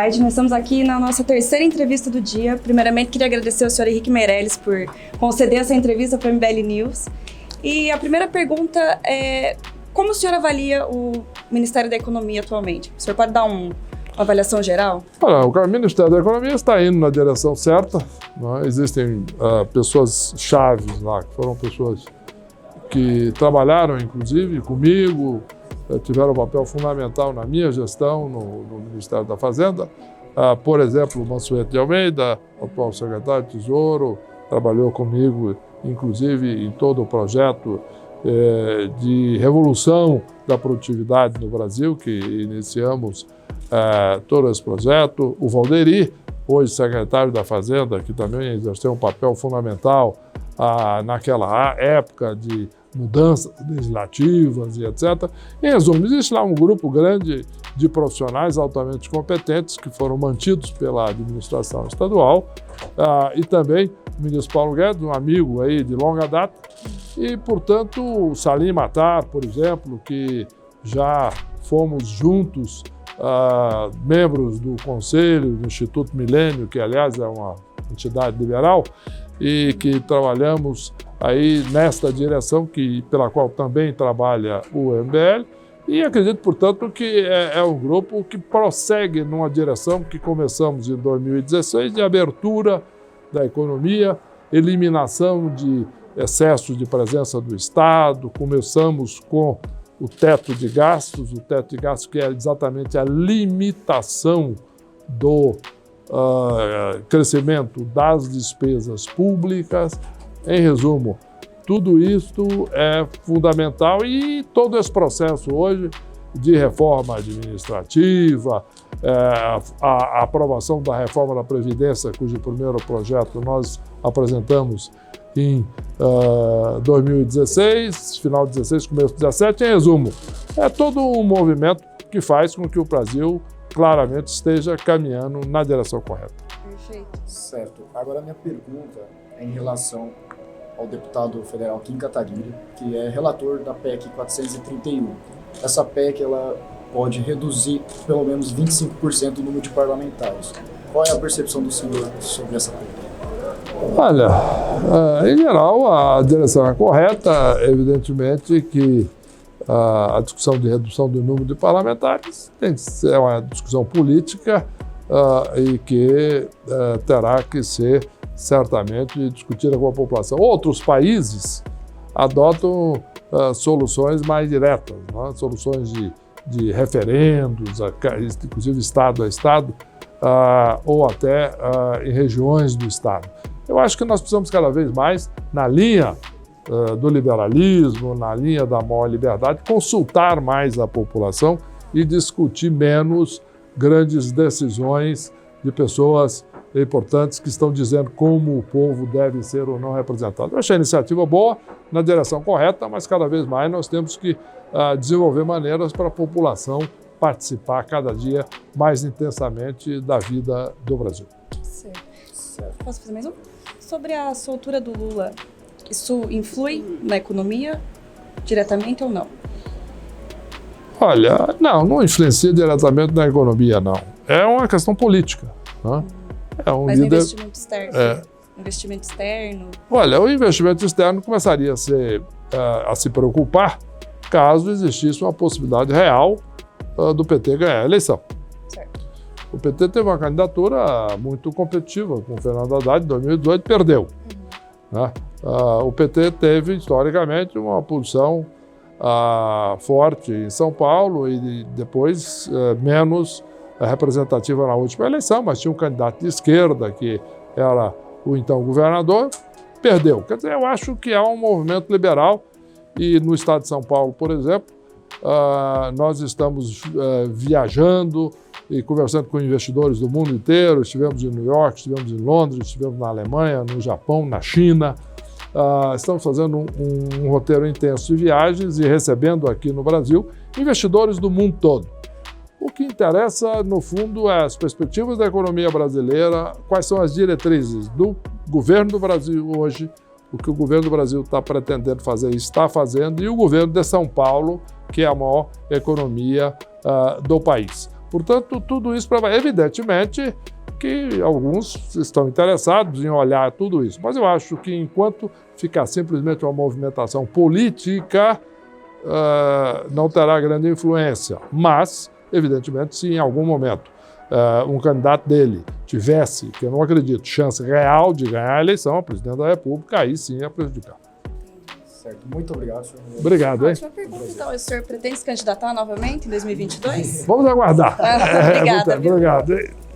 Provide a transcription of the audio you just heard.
tarde. Nós estamos aqui na nossa terceira entrevista do dia. Primeiramente, queria agradecer ao senhor Henrique Meirelles por conceder essa entrevista para o MBL News. E a primeira pergunta é: como o senhor avalia o Ministério da Economia atualmente? O senhor pode dar uma avaliação geral? Olha, o Ministério da Economia está indo na direção certa. Né? Existem pessoas chaves lá, que foram pessoas que trabalharam, inclusive, comigo, tiveram um papel fundamental na minha gestão no Ministério da Fazenda. Por exemplo, o Mansueto de Almeida, atual secretário de Tesouro, trabalhou comigo, inclusive, em todo o projeto de revolução da produtividade no Brasil, que iniciamos todo esse projeto. O Valderi, hoje secretário da Fazenda, que também exerceu um papel fundamental naquela época de mudanças legislativas e etc. Em resumo, existe lá um grupo grande de profissionais altamente competentes que foram mantidos pela administração estadual e também o ministro Paulo Guedes, um amigo aí de longa data, e, portanto, o Salim Matar, por exemplo, que já fomos juntos membros do Conselho do Instituto Milênio, que, aliás, é uma entidade liberal, e que trabalhamos aí nesta direção pela qual também trabalha o MBL, e acredito, portanto, que é um grupo que prossegue numa direção que começamos em 2016, de abertura da economia, eliminação de excesso de presença do Estado. Começamos com o teto de gastos que é exatamente a limitação do crescimento das despesas públicas. Em resumo, tudo isto é fundamental e todo esse processo hoje de reforma administrativa, a aprovação da reforma da Previdência, cujo primeiro projeto nós apresentamos em 2016, final de 16, começo de 17. Em resumo, é todo um movimento que faz com que o Brasil claramente esteja caminhando na direção correta. Perfeito. Certo. Agora a minha pergunta é em relação ao deputado federal Kim Kataguiri, que é relator da PEC 431. Essa PEC ela pode reduzir pelo menos 25% o número de parlamentares. Qual é a percepção do senhor sobre essa PEC? Olha, em geral, a direção é correta. Evidentemente que a discussão de redução do número de parlamentares é uma discussão política e que terá que ser certamente discutida com a população. Outros países adotam soluções mais diretas, né? Soluções de referendos, inclusive Estado a Estado, ou até em regiões do Estado. Eu acho que nós precisamos cada vez mais, na linha do liberalismo, na linha da maior liberdade, consultar mais a população e discutir menos grandes decisões de pessoas importantes que estão dizendo como o povo deve ser ou não representado. Eu achei a iniciativa boa, na direção correta, mas cada vez mais nós temos que desenvolver maneiras para a população participar cada dia mais intensamente da vida do Brasil. Certo. Posso fazer mais um? Sobre a soltura do Lula, isso influi na economia diretamente ou não? Olha, não influencia diretamente na economia, não. É uma questão política. Né? Mas líder... investimento externo? Investimento externo? Olha, o investimento externo começaria a se preocupar caso existisse uma possibilidade real do PT ganhar a eleição. Certo. O PT teve uma candidatura muito competitiva com o Fernando Haddad em 2018 e perdeu. Né? O PT teve, historicamente, uma posição forte em São Paulo e depois menos representativa na última eleição, mas tinha um candidato de esquerda, que era o então governador, perdeu. Quer dizer, eu acho que é um movimento liberal e no estado de São Paulo, por exemplo, nós estamos viajando e conversando com investidores do mundo inteiro. Estivemos em New York, estivemos em Londres, estivemos na Alemanha, no Japão, na China. Estamos fazendo um roteiro intenso de viagens e recebendo aqui no Brasil investidores do mundo todo. O que interessa, no fundo, é as perspectivas da economia brasileira, quais são as diretrizes do governo do Brasil hoje, o que o governo do Brasil está pretendendo fazer e está fazendo, e o governo de São Paulo, que é a maior economia do país. Portanto, tudo isso para... Evidentemente que alguns estão interessados em olhar tudo isso, mas eu acho que enquanto ficar simplesmente uma movimentação política, não terá grande influência. Mas, evidentemente, se em algum momento um candidato dele tivesse, que eu não acredito, chance real de ganhar a eleição, a presidente da República, aí sim ia prejudicar. Certo. Muito obrigado, senhor. Obrigado, hein? Última pergunta, então. O senhor pretende se candidatar novamente em 2022? Vamos aguardar. Obrigada. Obrigado.